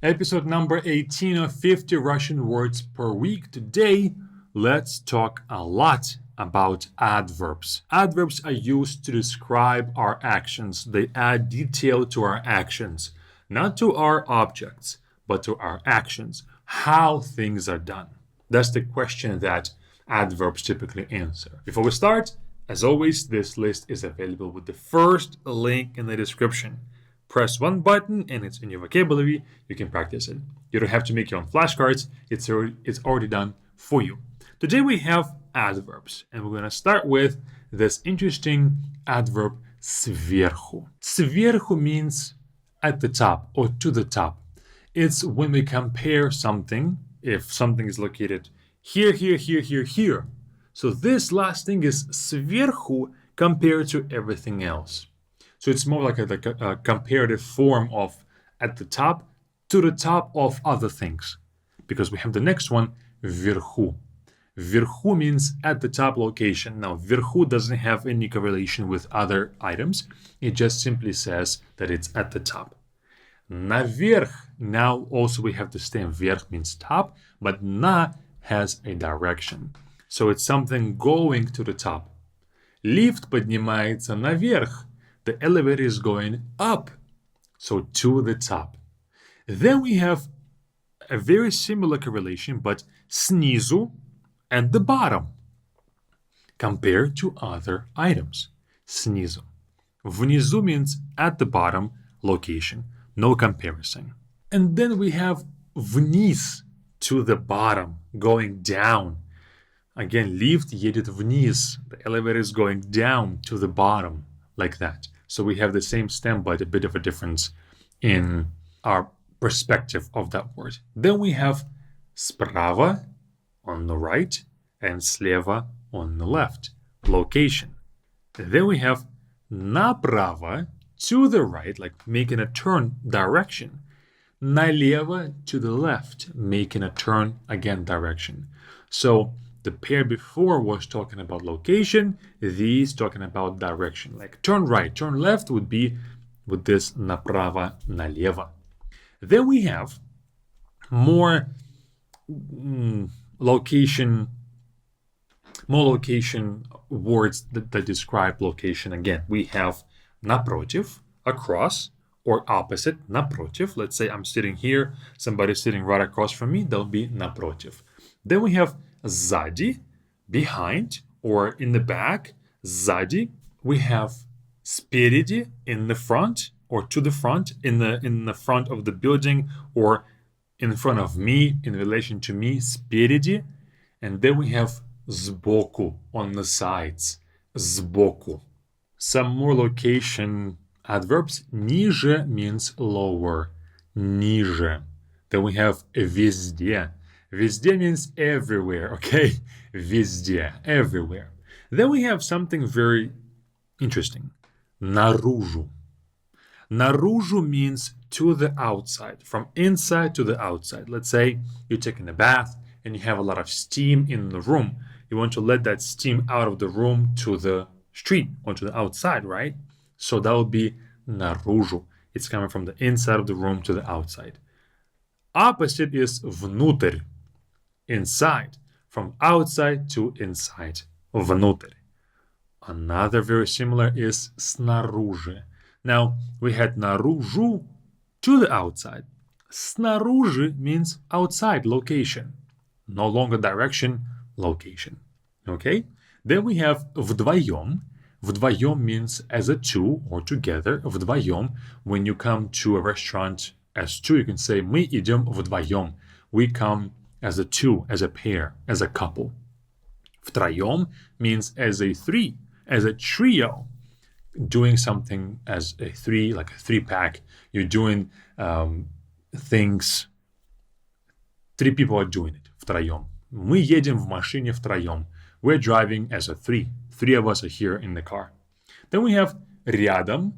Episode number 18 of 50 Russian words per week. Today, let's talk a lot about adverbs. Adverbs are used to describe our actions. They add detail to our actions, not to our objects, but to our actions, how things are done. That's the question that adverbs typically answer. Before we start, as always, this list is available with the first link in the description. Press one button and it's in your vocabulary. You can practice it. You don't have to make your own flashcards. It's already done for you. Today we have adverbs, and we're going to start with this interesting adverb sverhu. Sverhu means at the top or to the top. It's when we compare something, if something is located here, here, here, here, here. So this last thing is sverhu compared to everything else. So it's more like a comparative form of at the top to the top of other things. Because we have the next one, verhu. Verhu means at the top location. Now, verhu doesn't have any correlation with other items. It just simply says that it's at the top. Наверх. Now also we have the stem. Верх means top, but na has a direction. So it's something going to the top. Лифт поднимается наверх. The elevator is going up, so to the top. Then we have a very similar correlation, but снизу and the bottom, compared to other items. Снизу. Внизу means at the bottom location, no comparison. And then we have вниз, to the bottom, going down. Again, lift едет вниз. The elevator is going down to the bottom, like that. So we have the same stem, but a bit of a difference in our perspective of that word. Then we have справа, on the right, and слева, on the left, location. Then we have направо, to the right, like making a turn, direction. Налево, to the left, making a turn, again, direction. So the pair before was talking about location, these talking about direction. Like turn right, turn left would be with this направо, налево. Then we have more location words that describe location. Again, we have напротив, across, or opposite, напротив. Let's say I'm sitting here, somebody's sitting right across from me, that'll be напротив. Then we have сзади, behind, or in the back. Сзади. We have спереди, in the front, or to the front, in the front of the building, or in front of me, in relation to me, спереди. And then we have сбоку, on the sides, сбоку. Some more location adverbs. Ниже means lower, ниже. Then we have везде. Везде means everywhere, okay? Везде, everywhere. Then we have something very interesting. Наружу. Наружу means to the outside, from inside to the outside. Let's say you're taking a bath and you have a lot of steam in the room. You want to let that steam out of the room to the street or to the outside, right? So that would be наружу. It's coming from the inside of the room to the outside. Opposite is внутрь. Inside, from outside to inside, внутрь. Another very similar is снаружи. Now, we had наружу, to the outside. Снаружи means outside, location. No longer direction, location. Okay? Then we have вдвоем. Вдвоем means as a two or together. Вдвоем, when you come to a restaurant as two, you can say мы идем вдвоем. We come as a two, as a pair, as a couple. Втроем means as a three, as a trio. Doing something as a three, like a three-pack. You're doing things. Three people are doing it. Втроем. Мы едем в машине втроем. We're driving as a three. Three of us are here in the car. Then we have рядом.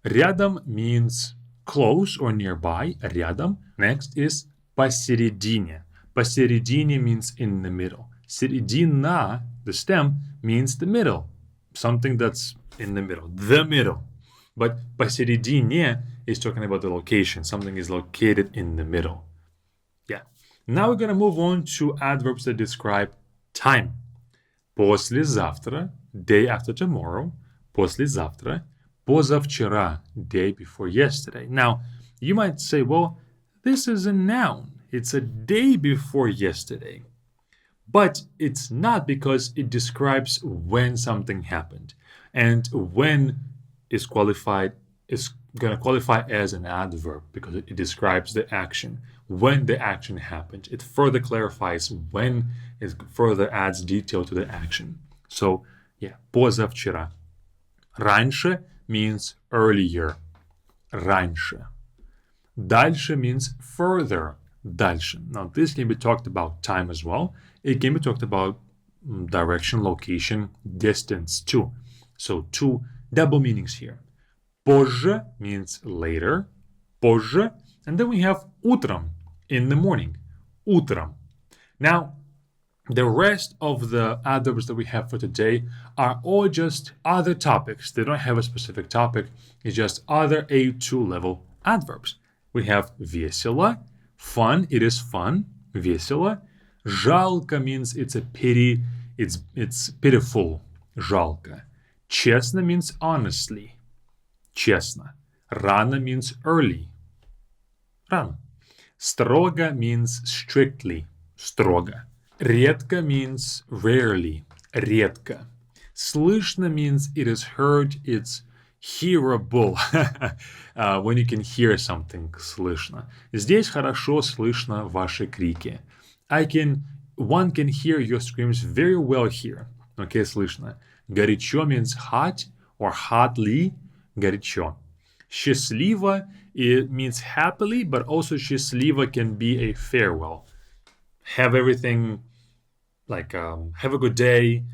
Рядом means close or nearby. Рядом. Next is посередине. Посередине means in the middle. Середина, the stem, means the middle. Something that's in the middle. The middle. But посередине is talking about the location. Something is located in the middle. Yeah. Now we're going to move on to adverbs that describe time. Послезавтра, day after tomorrow. Послезавтра. Позавчера, day before yesterday. Now, you might say, well, this is a noun. It's a day before yesterday. But it's not, because it describes when something happened. And when is going to qualify as an adverb because it describes the action, when the action happened. It further clarifies when, it further adds detail to the action. So, yeah, позавчера. Раньше means earlier. Раньше. Дальше means further. Дальше. Now, this can be talked about time as well. It can be talked about direction, location, distance too. So, two double meanings here. Позже means later. Позже. And then we have утром, in the morning. Утром. Now, the rest of the adverbs that we have for today are all just other topics. They don't have a specific topic. It's just other A2 level adverbs. We have весело, fun, it is fun, весело. Жалко means it's a pity, it's pitiful, жалко. Честно means honestly, честно. Рано means early, рано. Строго means strictly, строго. Редко means rarely, редко. Слышно means it is heard, it's hearable. When you can hear something, слышно. Здесь хорошо слышно ваши крики. One can hear your screams very well here. Okay, слышно. Горячо means hot or hotly, горячо. Счастливо, it means happily, but also счастливо can be a farewell. Have everything, like, have a good day,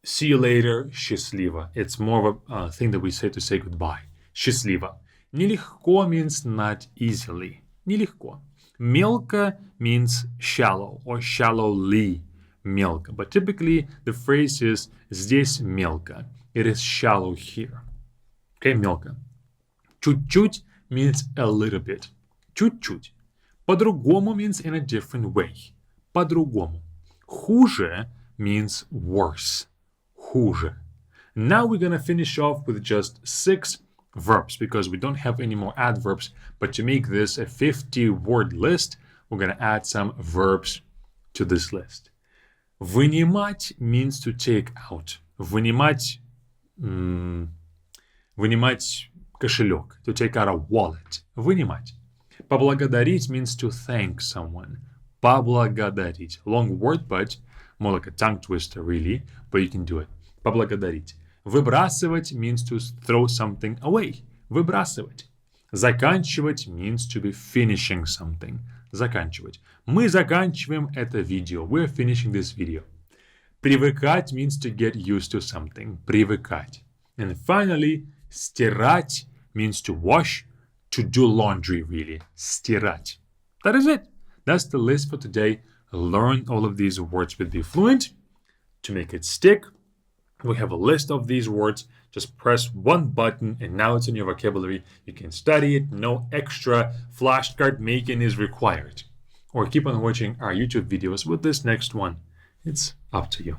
see you later, счастливо. It's more of a thing that we say to say goodbye. Счастливо. Нелегко means not easily. Нелегко. Мелко means shallow or shallowly. Мелко. But typically the phrase is здесь мелко. It is shallow here. Okay, мелко. Чуть-чуть means a little bit. Чуть-чуть. По-другому means in a different way. По-другому. Хуже means worse. Хуже. Now we're going to finish off with just 6 verbs because we don't have any more adverbs. But to make this a 50-word list, we're going to add some verbs to this list. Вынимать means to take out. Вынимать кошелек. To take out a wallet. Вынимать. Поблагодарить means to thank someone. Поблагодарить. Long word, but more like a tongue twister, really. But you can do it. Поблагодарить. Выбрасывать means to throw something away. Выбрасывать. Заканчивать means to be finishing something. Заканчивать. Мы заканчиваем это видео. We're finishing this video. Привыкать means to get used to something. Привыкать. And finally, стирать means to wash, to do laundry, really. Стирать. That is it. That's the list for today. Learn all of these words with Be Fluent. To make it stick, we have a list of these words. Just press one button and now it's in your vocabulary. You can study it. No extra flashcard making is required. Or keep on watching our YouTube videos with this next one. It's up to you.